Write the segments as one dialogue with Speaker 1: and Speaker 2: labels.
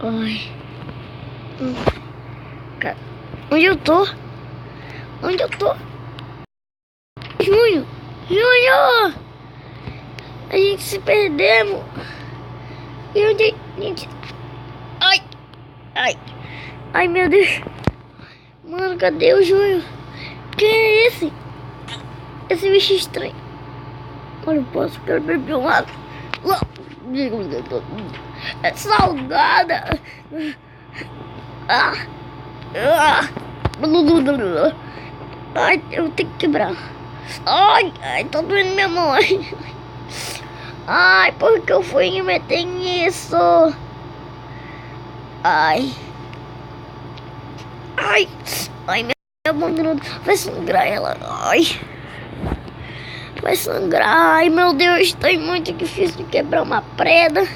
Speaker 1: Ai. Cara, onde eu tô? Onde eu tô? Junho! Junho! A gente se perdemos. E onde a gente... Ai! Ai! Ai, meu Deus! Mano, cadê o Junho? Quem é esse? Esse bicho estranho. Olha, eu posso, quero beber uma água. É salgada. Ai, eu tenho que quebrar. Ai, tá doendo minha mão. Ai, por que eu fui me meter nisso? Ai, minha mão vai sangrar ela. Ai, vai sangrar. Ai, meu Deus, tá muito difícil de quebrar uma preda.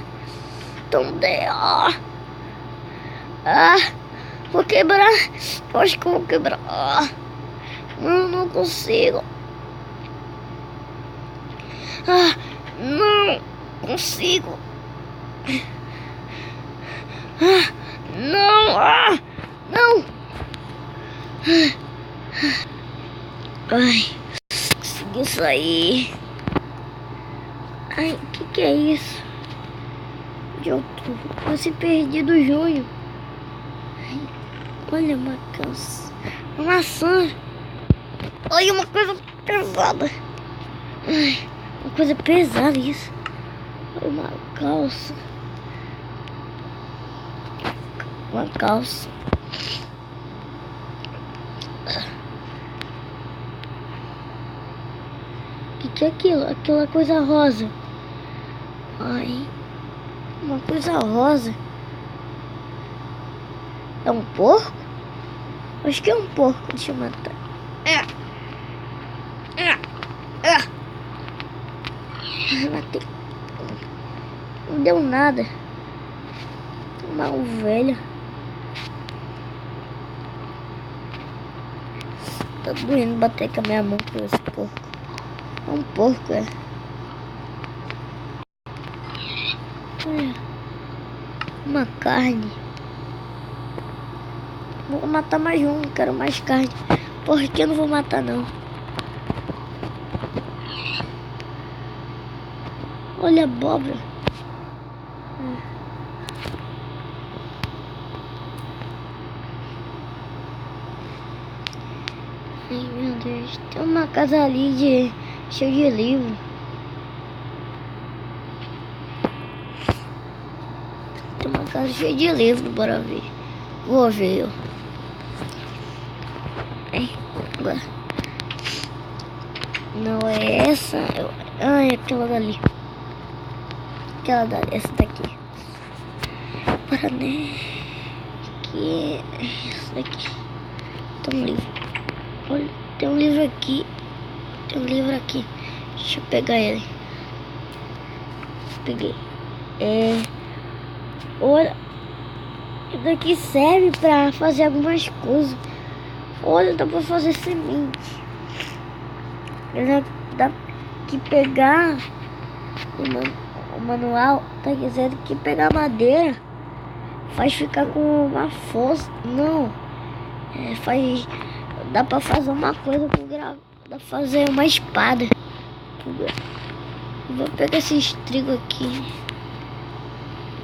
Speaker 1: Então, vou quebrar. Eu acho que eu vou quebrar. Não consigo. Não consigo. Não. Não. Ai, consegui sair. Ai, o que é isso? Onde eu tô? Quase perdi do Junho. Ai, olha uma calça. Uma maçã. Olha uma coisa pesada. Ai, uma coisa pesada isso. Olha uma calça. Uma calça. O que é aquilo? Aquela coisa rosa. Ai, uma coisa rosa. É um porco? Acho que é um porco. Deixa eu matar. Matei. Não deu nada. Uma ovelha. Tá doendo bater com a minha mão por esse porco. É um porco, é. Olha. Uma carne. Vou matar mais um, quero mais carne. Porque eu não vou matar não. Olha a abóbora. Ai, meu Deus. Tem uma casa ali cheia de livro. Tem uma casa cheia de livro, bora ver. Vou ver eu. Agora. Não é essa. É aquela dali. Essa daqui. Para né? Que essa daqui. Tem um livro. Olha, tem um livro aqui. Tem um livro aqui. Deixa eu pegar ele. Peguei. Olha. Isso daqui serve pra fazer algumas coisas. Olha, dá pra fazer semente. Dá que pegar o manual tá dizendo que pegar madeira faz ficar com uma força. Não. Dá pra fazer uma coisa com grava. Dá pra fazer uma espada. Vou pegar esse trigo aqui.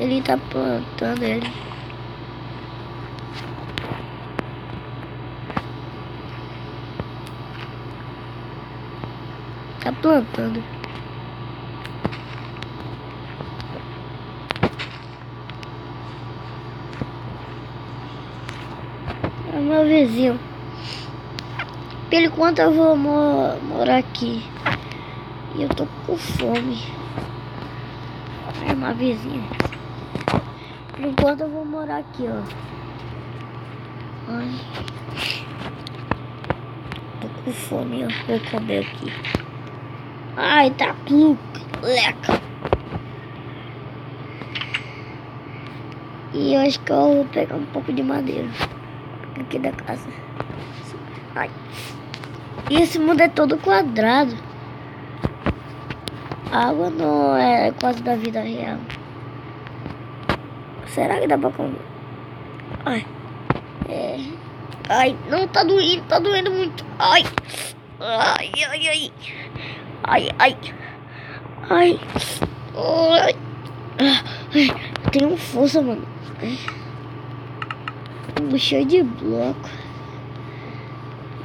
Speaker 1: Ele tá plantando ele. Tá plantando. É o meu vizinho. Pelo enquanto eu vou morar aqui. E eu tô com fome. É uma vizinha. Por enquanto eu vou morar aqui, ó. Ai. Tô com fome, ó. Vou comer aqui. Ai, tá leca. E eu acho que eu vou pegar um pouco de madeira aqui da casa. Ai. E esse mundo é todo quadrado. A água não é quase da vida real. Será que dá pra comer? Ai. É. Ai, não, tá doendo muito. Ai. Ai, ai, ai. Ai, ai. Ai. Ai. Eu tenho força, mano. Cheio de bloco.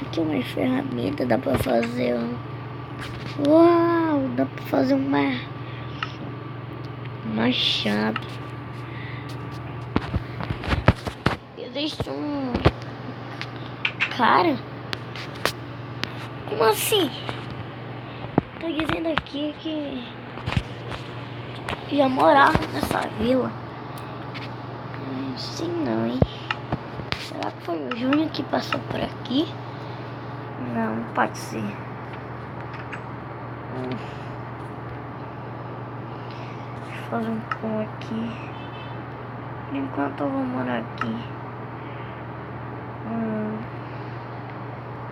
Speaker 1: Aqui uma ferramenta, dá pra fazer Uau, dá pra fazer um machado. Existe um cara. Como assim? Tá dizendo aqui que já morava nessa vila. Não sei não, hein? Será que foi o Júnior que passou por aqui? Não, pode ser. Deixa eu fazer um pão aqui. Enquanto eu vou morar aqui.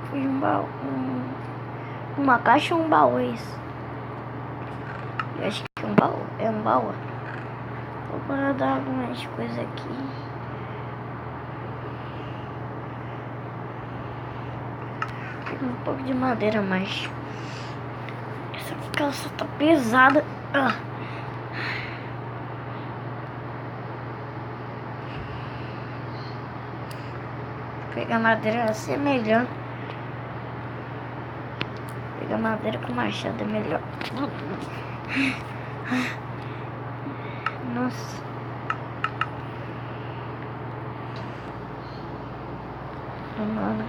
Speaker 1: Foi um baú. Uma caixa ou um baú, é isso? Eu acho que é um baú. É um baú. Vou guardar algumas coisas aqui. Tem um pouco de madeira, mas essa calça tá pesada. Pegar madeira assim é melhor. Pegar madeira com machado é melhor. Nossa. Mano.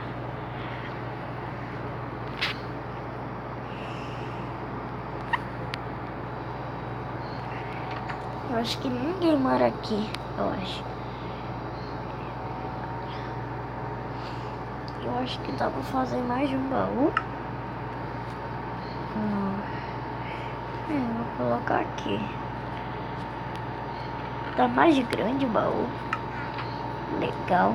Speaker 1: Eu acho que ninguém mora aqui, eu acho. Eu acho que dá pra fazer mais de um baú. Vou colocar aqui. Tá mais grande o baú. Legal.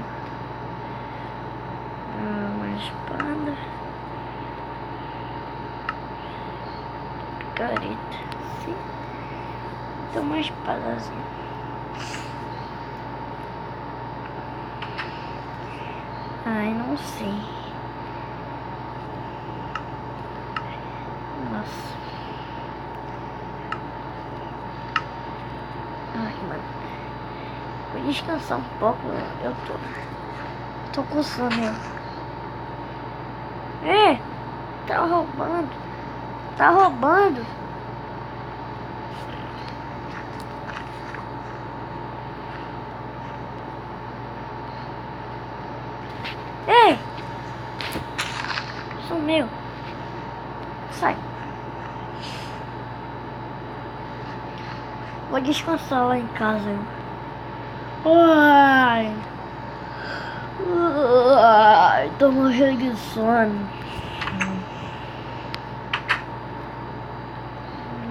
Speaker 1: Uma espada. Picareta. Sim. Tem uma espadazinha. Ai, não sei. Nossa. Ai, mano. Vou descansar um pouco. Eu tô com sono. Tá roubando. Tá roubando. Ei! Sumiu. Sai. Vou descansar lá em casa. Ai. Ai, tô morrendo de sono.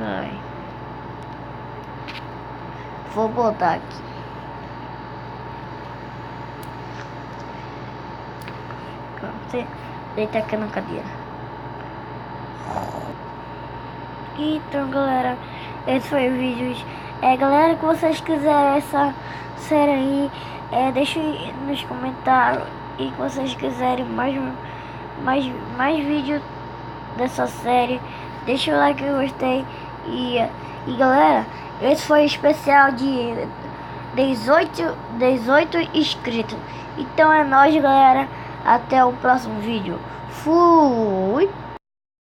Speaker 1: Ai. Vou botar aqui. Você deita aqui na cadeira. Então, galera, esse foi o vídeo. Galera, que vocês quiserem essa série aí, deixa nos comentários. E que vocês quiserem mais vídeo dessa série, deixa o like, eu gostei. E galera, esse foi o especial de 18 inscritos. Então é nóis, galera. Até o próximo vídeo. Fui!